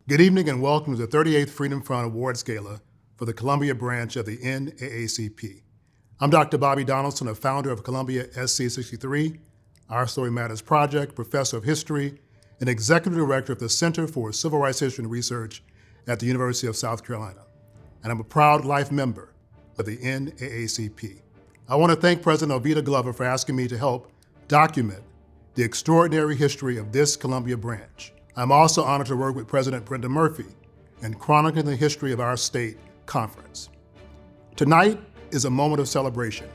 Good evening and welcome to the 38th Freedom Front Awards Gala for the Columbia branch of the NAACP. I'm Dr. Bobby Donaldson, a founder of Columbia SC63, Our Story Matters Project, professor of history, and executive director of the Center for Civil Rights History and Research at the University of South Carolina. And I'm a proud life member of the NAACP. I want to thank President Ovita Glover for asking me to help document the extraordinary history of this Columbia branch. I'm also honored to work with President Brenda Murphy in chronicling the history of our state conference. Tonight is a moment of celebration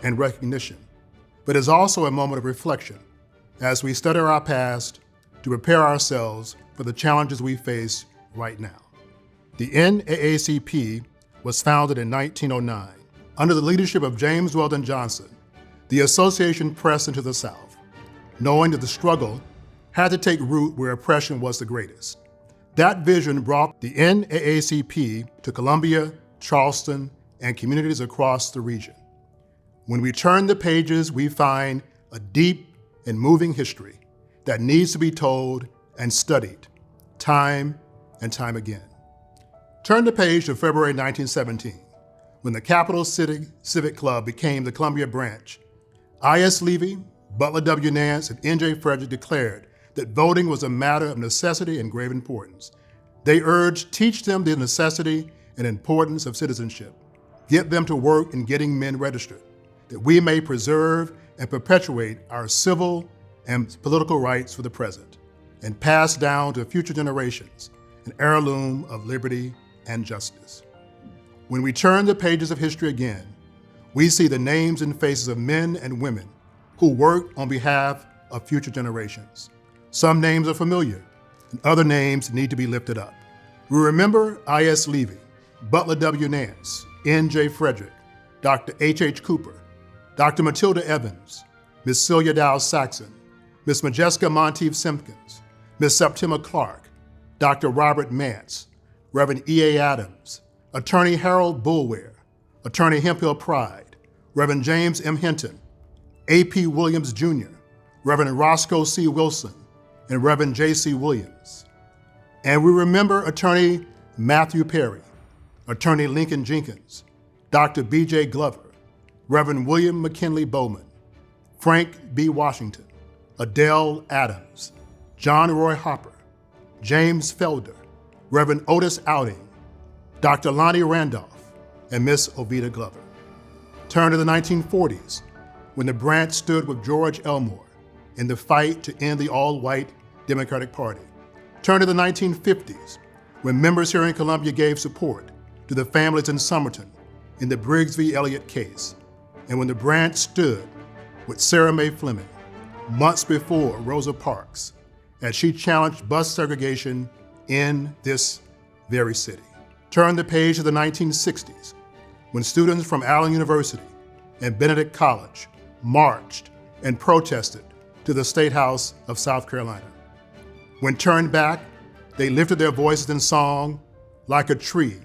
and recognition, but is also a moment of reflection as we study our past to prepare ourselves for the challenges we face right now. The NAACP was founded in 1909. Under the leadership of James Weldon Johnson, the association pressed into the South, knowing that the struggle had to take root where oppression was the greatest. That vision brought the NAACP to Columbia, Charleston, and communities across the region. When we turn the pages, we find a deep and moving history that needs to be told and studied time and time again. Turn the page to February 1917, when the Capital City Civic Club became the Columbia branch. I.S. Levy, Butler W. Nance, and N.J. Frederick declared that voting was a matter of necessity and grave importance. They urged, teach them the necessity and importance of citizenship. Get them to work in getting men registered, that we may preserve and perpetuate our civil and political rights for the present, and pass down to future generations an heirloom of liberty and justice. When we turn the pages of history again, we see the names and faces of men and women who worked on behalf of future generations. Some names are familiar, and other names need to be lifted up. We remember I.S. Levy, Butler W. Nance, N.J. Frederick, Dr. H.H. Cooper, Dr. Matilda Evans, Miss Celia Dow Saxon, Miss Majeska Monteith Simpkins, Miss Septima Clark, Dr. Robert Mance, Reverend E.A. Adams, Attorney Harold Boulware, Attorney Hemphill Pride, Reverend James M. Hinton, A.P. Williams Jr., Reverend Roscoe C. Wilson, and Reverend J.C. Williams. And we remember Attorney Matthew Perry, Attorney Lincoln Jenkins, Dr. B.J. Glover, Reverend William McKinley Bowman, Frank B. Washington, Adele Adams, John Roy Hopper, James Felder, Reverend Otis Outing, Dr. Lonnie Randolph, and Miss Ovita Glover. Turn to the 1940s, when the branch stood with George Elmore in the fight to end the all-white Democratic Party. Turn to the 1950s, when members here in Columbia gave support to the families in Somerton in the Briggs v. Elliott case, and when the branch stood with Sarah Mae Fleming months before Rosa Parks as she challenged bus segregation in this very city. Turn the page to the 1960s, when students from Allen University and Benedict College marched and protested to the State House of South Carolina. When turned back, they lifted their voices in song, like a tree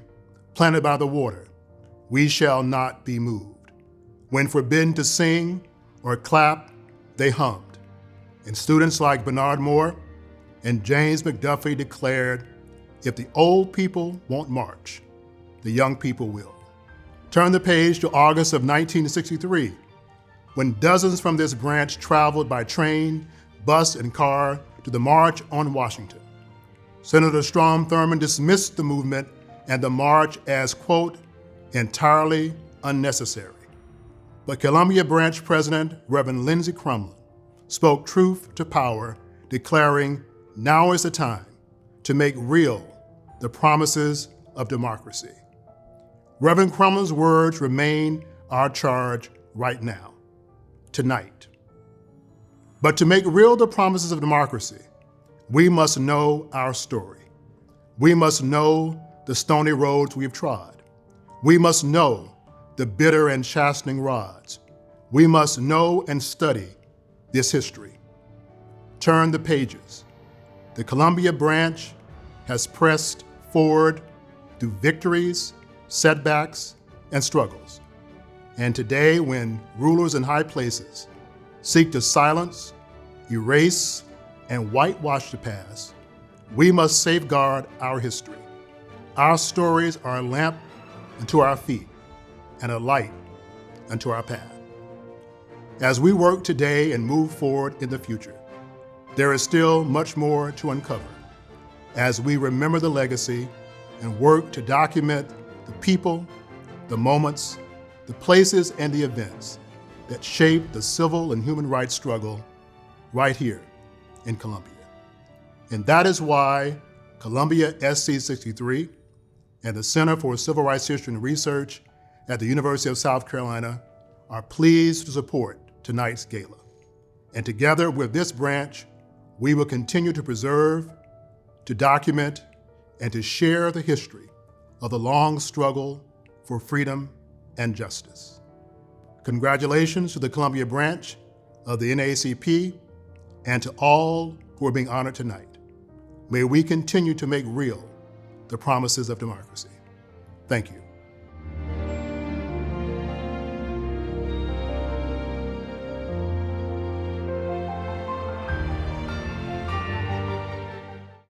planted by the water, we shall not be moved. When forbidden to sing or clap, they hummed. And students like Bernard Moore and James McDuffie declared, if the old people won't march, the young people will. Turn the page to August of 1963, when dozens from this branch traveled by train, bus, and car to the March on Washington. Senator Strom Thurmond dismissed the movement and the march as, quote, entirely unnecessary. But Columbia Branch President Reverend Lindsey Crumlin spoke truth to power, declaring, now is the time to make real the promises of democracy. Reverend Crumlin's words remain our charge right now, tonight. But to make real the promises of democracy, we must know our story. We must know the stony roads we've trod. We must know the bitter and chastening rods. We must know and study this history. Turn the pages. The Columbia branch has pressed forward through victories, setbacks, and struggles. And today, when rulers in high places seek to silence, erase, and whitewash the past, We must safeguard our history. Our stories are a lamp unto our feet and a light unto our path. As we work today and move forward in the future, there is still much more to uncover as we remember the legacy and work to document the people, the moments, the places, and the events that shaped the civil and human rights struggle right here in Columbia. And that is why Columbia SC63 and the Center for Civil Rights History and Research at the University of South Carolina are pleased to support tonight's gala. And together with this branch, we will continue to preserve, to document, and to share the history of the long struggle for freedom and justice. Congratulations to the Columbia branch of the NAACP and to all who are being honored tonight. May we continue to make real the promises of democracy. Thank you.